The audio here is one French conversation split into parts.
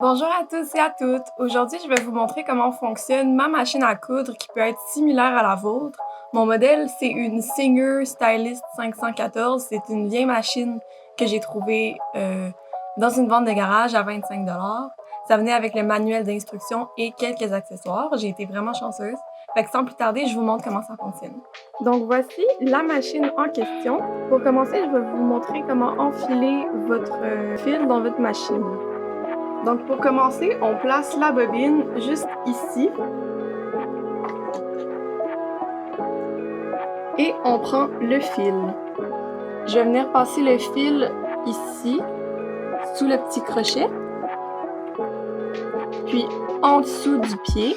Bonjour à tous et à toutes. Aujourd'hui, je vais vous montrer comment fonctionne ma machine à coudre qui peut être similaire à la vôtre. Mon modèle, c'est une Singer Stylist 514. C'est une vieille machine que j'ai trouvée dans une vente de garage à 25 $. Ça venait avec le manuel d'instruction et quelques accessoires. J'ai été vraiment chanceuse. Fait que sans plus tarder, je vous montre comment ça fonctionne. Donc voici la machine en question. Pour commencer, je vais vous montrer comment enfiler votre fil dans votre machine. Donc pour commencer, on place la bobine juste ici. Et on prend le fil. Je vais venir passer le fil ici, sous le petit crochet. Puis en dessous du pied.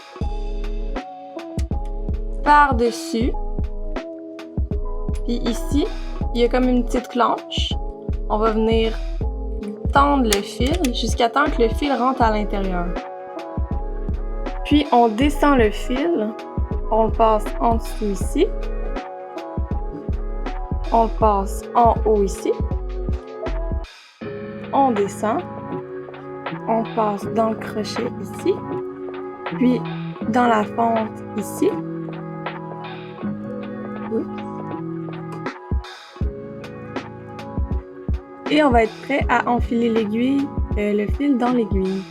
Par-dessus. Puis ici, il y a comme une petite planche. On va venir tendre le fil jusqu'à temps que le fil rentre à l'intérieur. Puis on descend le fil, on le passe en dessous ici, on le passe en haut ici, on descend, on passe dans le crochet ici, puis dans la fente ici. Et on va être prêt à enfiler l'aiguille, le fil dans l'aiguille.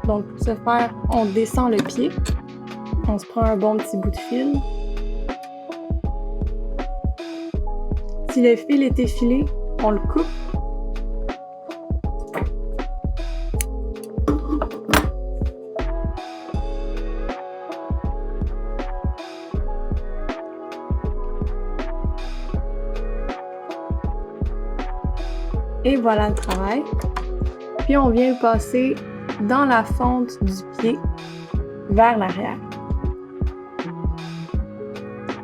Donc pour ce faire, on descend le pied, on se prend un bon petit bout de fil. Si le fil est effilé, on le coupe. Et voilà le travail. Puis on vient le passer dans la fente du pied vers l'arrière.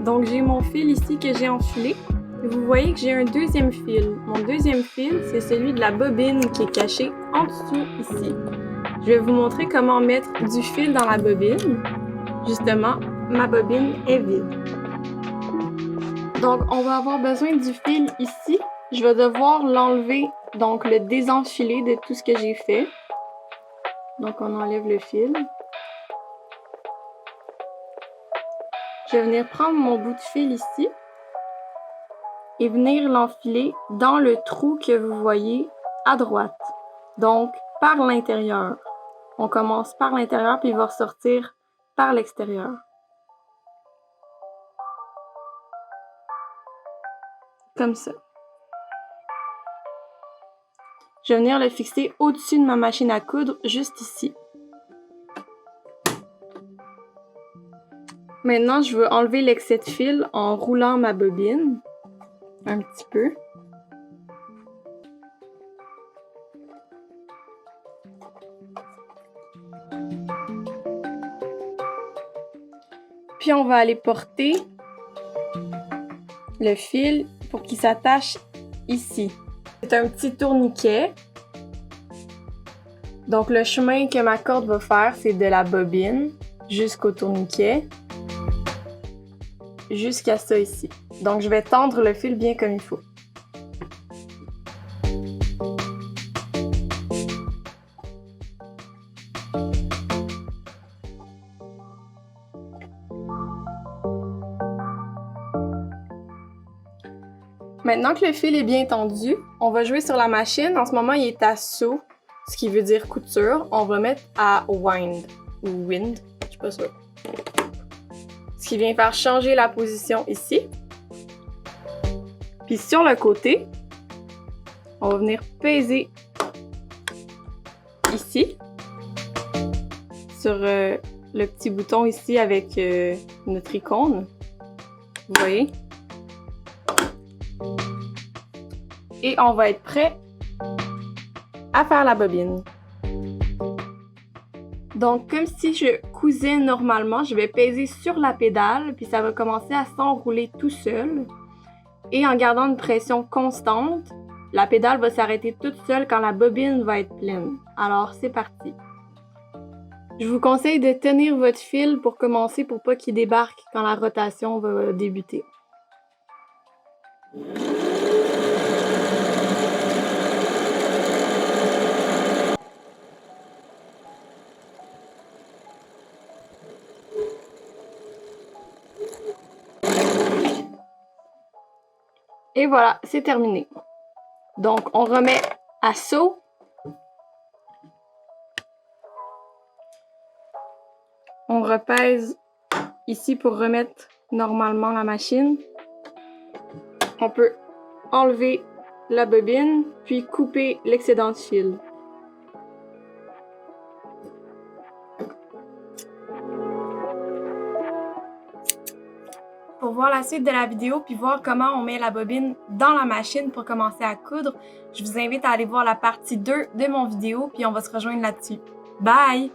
Donc j'ai mon fil ici que j'ai enfilé. Vous voyez que j'ai un deuxième fil. Mon deuxième fil, c'est celui de la bobine qui est caché en dessous ici. Je vais vous montrer comment mettre du fil dans la bobine. Justement, ma bobine est vide. Donc on va avoir besoin du fil ici. Je vais devoir l'enlever, donc le désenfiler de tout ce que j'ai fait. Donc on enlève le fil. Je vais venir prendre mon bout de fil ici et venir l'enfiler dans le trou que vous voyez à droite. Donc par l'intérieur. On commence par l'intérieur puis il va ressortir par l'extérieur. Comme ça. Je vais venir le fixer au-dessus de ma machine à coudre, juste ici. Maintenant, je veux enlever l'excès de fil en roulant ma bobine un petit peu. Puis on va aller porter le fil pour qu'il s'attache ici. C'est un petit tourniquet. Donc le chemin que ma corde va faire, c'est de la bobine jusqu'au tourniquet, jusqu'à ça ici. Donc je vais tendre le fil bien comme il faut. Maintenant que le fil est bien tendu, on va jouer sur la machine. En ce moment, il est à sew, ce qui veut dire couture. On va mettre à wind ou wind, je suis pas sûre. Ce qui vient faire changer la position ici. Puis sur le côté, on va venir peser ici sur le petit bouton ici avec notre icône. Vous voyez? Et on va être prêt à faire la bobine. Donc, comme si je cousais normalement, je vais peser sur la pédale, puis ça va commencer à s'enrouler tout seul. Et en gardant une pression constante, la pédale va s'arrêter toute seule quand la bobine va être pleine. Alors, c'est parti. Je vous conseille de tenir votre fil pour commencer pour pas qu'il débarque quand la rotation va débuter. Et voilà, c'est terminé. Donc, on remet à seau. On repèse ici pour remettre normalement la machine. On peut enlever la bobine, puis couper l'excédent de fil. Pour voir la suite de la vidéo puis voir comment on met la bobine dans la machine pour commencer à coudre, je vous invite à aller voir la partie 2 de mon vidéo puis on va se rejoindre là-dessus. Bye!